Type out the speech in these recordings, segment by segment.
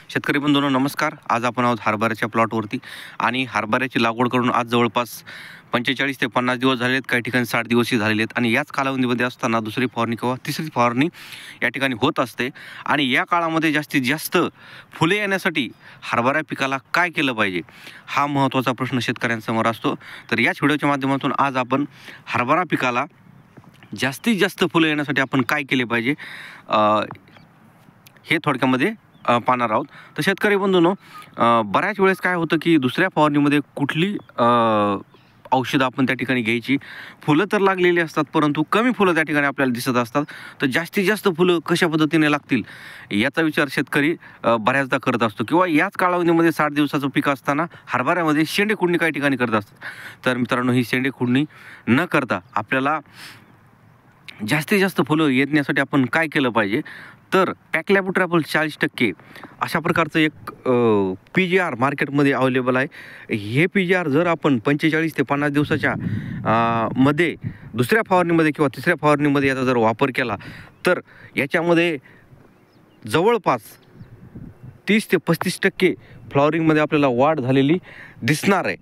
शेतकरी बंधूंनो नमस्कार। आज आपण आहोत हरभऱ्याच्या प्लॉटवरती आणि हरभऱ्याची लागवड करून आज जवळपास 45 ते 50 दिवस झाले आहेत, काही ठिकाणी 60 दिवसही झालेले आहेत आणि याच कालावधीमध्ये असताना दुसरी फवारणी किंवा तिसरी फवारणी या ठिकाणी होत असते आणि या काळामध्ये जास्तीत जास्त फुले येण्यासाठी हरभरा पिकाला काय केलं पाहिजे हा महत्त्वाचा प्रश्न शेतकऱ्यांसमोर असतो। तर याच व्हिडिओच्या माध्यमातून आज आपण हरभरा पिकाला जास्तीत जास्त फुले येण्यासाठी आपण काय केले पाहिजे हे थोडक्यामध्ये पाहणार आहोत। तर शेतकरी बंधूंनो बऱ्याच वेळेस काय होतं की दुसऱ्या फवारणीमध्ये कुठली औषधं आपण त्या ठिकाणी घ्यायची, फुलं तर लागलेली असतात परंतु कमी फुलं त्या ठिकाणी आपल्याला दिसत असतात। तर जास्तीत जास्त फुलं कशा पद्धतीने लागतील याचा विचार शेतकरी बऱ्याचदा करत असतो किंवा याच कालावधीमध्ये 60 दिवसाचं पीक असताना हरभऱ्यामध्ये शेंडे खुडणी काही ठिकाणी करत असतात। तर मित्रांनो, ही शेंडे खुडणी न करता आपल्याला जास्तीत जास्त फुलं येण्यासाठी आपण काय केलं पाहिजे, तर पॅक्लॅबुट्रॅपल 40% अशा प्रकारचं एक PGR मार्केटमध्ये अवेलेबल आहे। हे PGR जर आपण 45 ते 50 दिवसाच्या मध्ये दुसऱ्या फवारणीमध्ये किंवा तिसऱ्या फवारणीमध्ये याचा जर वापर केला तर याच्यामध्ये जवळपास 30 ते 35% फ्लॉवरिंगमध्ये आपल्याला वाढ झालेली दिसणार आहे।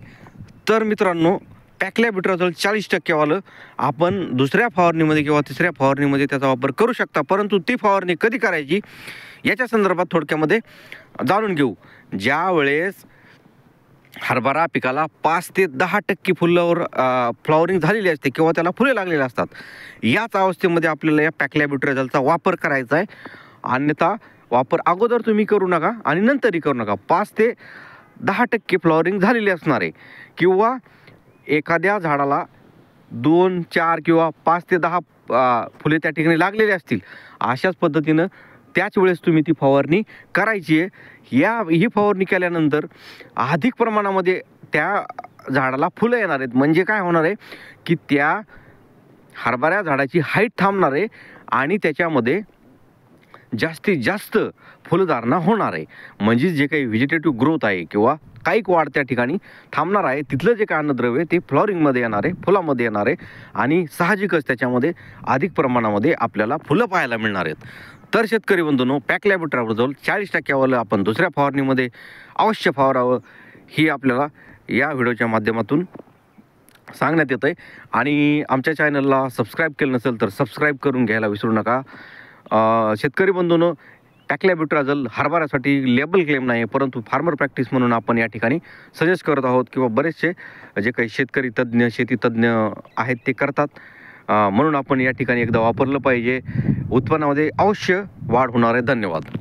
तर मित्रांनो, पॅक्लॅबुट्रॅझोल 40% वालं आपण दुसऱ्या फवारणीमध्ये किंवा तिसऱ्या फवारणीमध्ये त्याचा वापर करू शकता, परंतु ती फवारणी कधी करायची याच्या संदर्भात थोडक्यामध्ये जाणून घेऊ। ज्या वेळेस हरभरा पिकाला 5 ते 10% फुलावर फ्लॉवरिंग झालेली असते किंवा त्याला फुले लागलेले असतात, याच अवस्थेमध्ये आपल्याला या पॅक्लॅबुट्रॅझोलचा वापर करायचा आहे। अन्यथा वापर अगोदर तुम्ही करू नका आणि नंतरही करू नका। 5 ते 10% फ्लॉवरिंग झालेली असणार आहे किंवा एखाद्या झाडाला 2, 4 किंवा 5 ते 10 फुले त्या ठिकाणी लागलेले असतील, अशाच पद्धतीनं त्याच वेळेस तुम्ही ती फवारणी करायची आहे। ही फवारणी केल्यानंतर अधिक प्रमाणामध्ये त्या झाडाला फुलं येणार आहेत, म्हणजे काय होणार आहे की त्या हरभऱ्या झाडाची हाईट थांबणार आहे आणि त्याच्यामध्ये जास्तीत जास्त फुलधारणा होणार आहे। म्हणजे जे काही व्हेजिटेटिव्ह ग्रोथ आहे किंवा कायिक वाढ त्या ठिकाणी थांबणार आहे, तिथलं जे काय अन्नद्रव्य ते फ्लॉवरिंगमध्ये येणार आहे, फुलामध्ये येणार आहे आणि साहजिकच त्याच्यामध्ये अधिक प्रमाणामध्ये आपल्याला फुलं पाहायला मिळणार आहेत। तर शेतकरी बंधूंनो, पॅक्लॅबुट्रॅझोल 40% वालं आपण दुसऱ्या फवारणीमध्ये अवश्य फवारावं ही आपल्याला या व्हिडिओच्या माध्यमातून सांगण्यात येतं आहे। आणि आमच्या चॅनलला सबस्क्राईब केलं नसेल तर सबस्क्राईब करून घ्यायला विसरू नका। शेतकरी बंधूंनो, पॅक्लॅबुट्रॅझोल हरभऱ्यासाठी लेबल क्लेम नाही, परंतु फार्मर प्रॅक्टिस म्हणून आपण या ठिकाणी सजेस्ट करत आहोत किंवा बरेचसे जे काही शेतकरी तज्ज्ञ शेती तज्ज्ञ आहेत ते करतात, म्हणून आपण या ठिकाणी एकदा वापरलं पाहिजे। उत्पन्नामध्ये अवश्य वाढ होणार आहे। धन्यवाद।